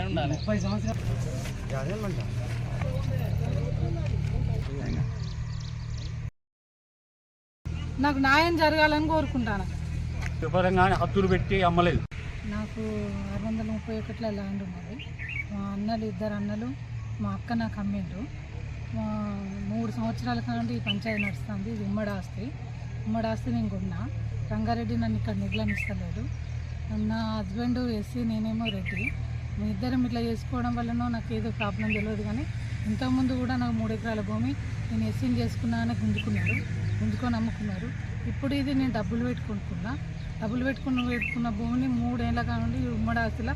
30 సంవత్సరాలు నాకు న్యాయం జరగాలని కోరుకుంటాను. విపరంగానే హద్దులు పెట్టి అమ్మలేదు. నాకు 631 ల్యాండ్ ఉన్నది. మా అన్నలు, 2 అన్నలు, మా అక్క నాకు అమ్మిండ్రు. 3 సంవత్సరాల కంటే ఈ పంచాయతీ నడుస్తుంది. ఇది ఉమ్మడి ఆస్తి నేను కొన్నా. రంగారెడ్డి నన్ను ఇక్కడ నిర్లమిస్తలేడు. నా హస్బెండ్ ఎస్సీ, నేనేమో రెడ్డి. మీ ఇద్దరం ఇట్లా చేసుకోవడం వల్లనో నాకు ఏదో ప్రాబ్లం తెలియదు. కానీ ఇంతకుముందు కూడా నాకు 3 ఎకరాల భూమి నేను ఎస్సీని చేసుకున్నానని గుంజుకొని అమ్ముకున్నారు. ఇప్పుడు ఇది నేను డబ్బులు పెట్టుకున్న భూమిని 3 ఏళ్ళ కానుండి ఉమ్మడి ఆస్తిలో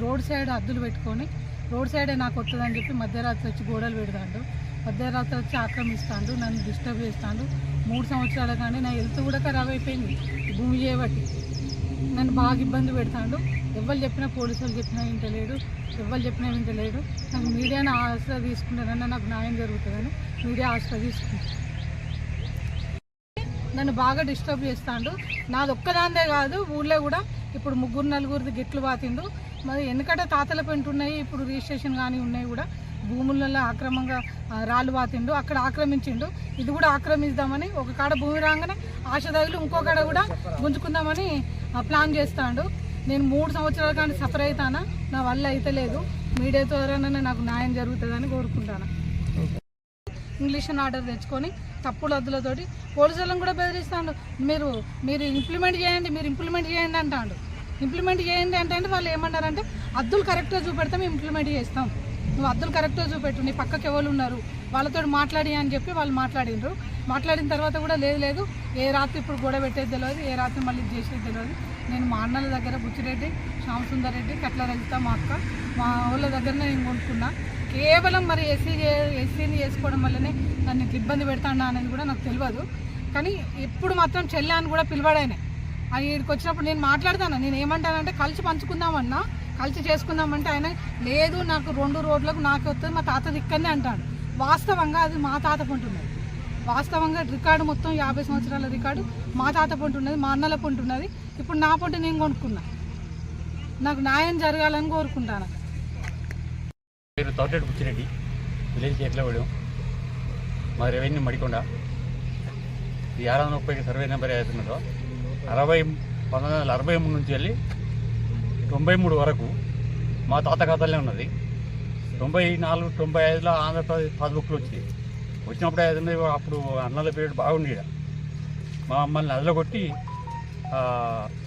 రోడ్ సైడ్ హద్దులు పెట్టుకొని రోడ్ సైడే నాకు వస్తుందని చెప్పి మధ్యరాత్రి వచ్చి గోడలు పెడతాడు. మధ్యరాత్రి వచ్చి ఆక్రమిస్తాడు, నన్ను డిస్టర్బ్ చేస్తాడు. 3 సంవత్సరాలు కానీ నా హెల్త్ కూడా ఖరాబ్ అయిపోయింది భూమి చేయబట్టి. నన్ను బాగా ఇబ్బంది పెడతాడు. ఎవరు చెప్పినా, పోలీసు వాళ్ళు చెప్పినా వింటలేడు, ఎవరు చెప్పినా వింటలేడు. నాకు మీడియాని ఆశ్రయ తీసుకుంటానన్నా నాకు న్యాయం జరుగుతుందని మీడియా ఆశ్రయ తీసుకుంటాను. నన్ను బాగా డిస్టర్బ్ చేస్తాడు. నాది ఒక్కదాందే కాదు, ఊళ్ళో కూడా ఇప్పుడు 3-4 గిట్లు పాతిండు. మరి ఎందుకంటే తాతల పెంటున్నాయి, ఇప్పుడు రిజిస్ట్రేషన్ కానీ ఉన్నాయి కూడా. భూములలో ఆక్రమంగా రాళ్ళు పాతిండు, అక్కడ ఆక్రమించిండు. ఇది కూడా ఆక్రమిద్దామని ఒక కాడ భూమి రాగానే ఆశ తగిలి ఇంకో కాడ కూడా గుంజుకుందామని ప్లాన్ చేస్తాడు. నేను 3 సంవత్సరాల కానీ సఫర్ అవుతానా, నా వల్ల అయితే లేదు. మీడియా ద్వారానే నాకు న్యాయం జరుగుతుందని కోరుకుంటాను. ఇంగ్లీషన్ ఆర్డర్ తెచ్చుకొని తప్పుడు హద్దులతోటి పోలీసులను కూడా బెదిరిస్తాడు. మీరు ఇంప్లిమెంట్ చేయండి అంటాడు. ఇంప్లిమెంట్ చేయండి అంటే వాళ్ళు ఏమన్నారంటే హద్దులు కరెక్ట్గా చూపెడతాం, ఇంప్లిమెంట్ చేస్తాం. నువ్వు హద్దులు కరెక్ట్గా చూపెట్టు, నీ పక్కకి ఎవరు ఉన్నారు వాళ్ళతో మాట్లాడి అని చెప్పి వాళ్ళు మాట్లాడినరు. మాట్లాడిన తర్వాత కూడా లేదు, ఏ రాత్రి ఇప్పుడు గొడవ పెట్టేది తెలియదు, ఏ రాత్రి మళ్ళీ చేసేది తెలియదు. నేను మా అన్నల దగ్గర బుచ్చిరెడ్డి, శ్యామసుందర్ రెడ్డి, కట్ల రజిత, మా అక్క, మా వాళ్ళ దగ్గరనే నేను కొనుక్కున్నా. కేవలం మరి ఎస్సీని చేసుకోవడం వల్లనే నన్ను ఇబ్బంది పెడతాడా అనేది కూడా నాకు తెలియదు. కానీ ఎప్పుడు మాత్రం చెల్లె అని కూడా పిలవడానే. అది ఇక్కడికి వచ్చినప్పుడు నేను మాట్లాడతాను. నేను ఏమంటానంటే కలిసి పంచుకుందామన్నా, కలిసి చేసుకుందామంటే ఆయన లేదు, నాకు 2 రోడ్లకు నాకు వస్తుంది, మా తాత దిక్కనే అంటాడు. వాస్తవంగా అది మా తాత పొంటున్నది. వాస్తవంగా రికార్డు మొత్తం 50 సంవత్సరాల రికార్డు మా తాత పొంటున్నది, మా అన్నల పొంటున్నది. ఇప్పుడు నా పొంట నేను కొనుక్కున్నా. నాకు న్యాయం జరగాలని కోరుకుంటాను. పేరు తోటేటి బుచ్చిరెడ్డి, విలేజ్ చేట్లవాడు, మా రెవెన్యూ మడికొండ. ఈ 630 సర్వే నెంబర్ అవుతున్నదో 1963 నుంచి వెళ్ళి 93 వరకు మా తాత ఖాతాలే ఉన్నది. 94, 95లో ఆంధ్రప్రదేశ్ పాస్బుక్లు వచ్చినప్పుడు ఏదైనా అప్పుడు అన్నల పీరియడ్ బాగుంది. మా అమ్మల్ని నదిలో కొట్టి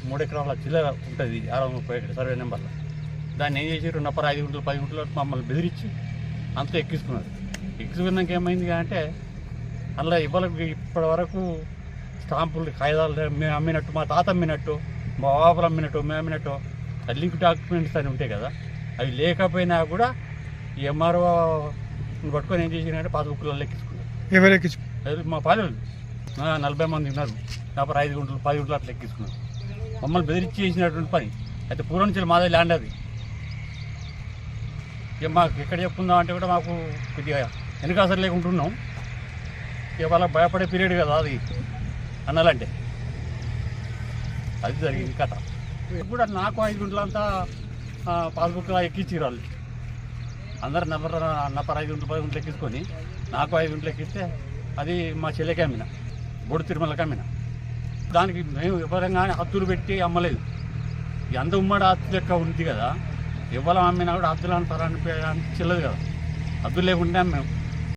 3 ఎకరాల చిల్లర ఉంటుంది 630 సర్వే నెంబర్లో. దాన్ని ఏం చేసి 5 గుంటలు 10 గుంటలు మమ్మల్ని బెదిరించి అంతా ఎక్కించుకున్నాక ఏమైంది అంటే అందులో ఇప్పటి వరకు స్టాంపులు, కాగితాలు మేము అమ్మినట్టు, మా తాత అమ్మినట్టు, మా బాబులు అమ్మినట్టు, మేము అమ్మినట్టు లింక్ డాక్యుమెంట్స్ అని ఉంటాయి కదా, అవి లేకపోయినా కూడా ఈ ఎంఆర్ఓ పట్టుకొని ఏం చేసినారంటే పాస్బుక్లలో ఎక్కించుకున్నారు. ఎవరు ఎక్కించుకున్నారు? మా పాలెలు 40 మంది ఉన్నారు. 5 గుంటలు 10 గుంటలు అట్లా ఎక్కించుకున్నారు. మమ్మల్ని బెదిరించి చేసినటువంటి పని. అయితే పూర్వం నుంచి మాదే ల్యాండ్ అది. మాకు ఎక్కడ చెప్పుకుందాం అంటే కూడా మాకు కొద్దిగా వెనుకాసరి లేకుంటున్నాం. ఇవాళ భయపడే పీరియడ్ కదా అది అన్నాలంటే. అది జరిగింది కథ. ఇప్పుడు నాకు 5 గుంటలంతా పాస్బుక్లో ఎక్కించారు వాళ్ళు. అందరు నప్పర 5 గుంటలు 10 గుంటలు ఎక్కించుకొని నాకు 5 గుంటలు ఎక్కిస్తే అది మా చెల్లెకి అమ్మిన, బొడు తిరుమలకి అమ్మిన. దానికి మేము విపరంగానే హద్దులు పెట్టి అమ్మలేదు. ఎంత ఉమ్మడి ఆస్తి లెక్క ఉంది కదా, ఇవ్వాలని అమ్మినా కూడా హద్దులు అంటారని చెల్లదు కదా. హద్దులు లేకుండా మేము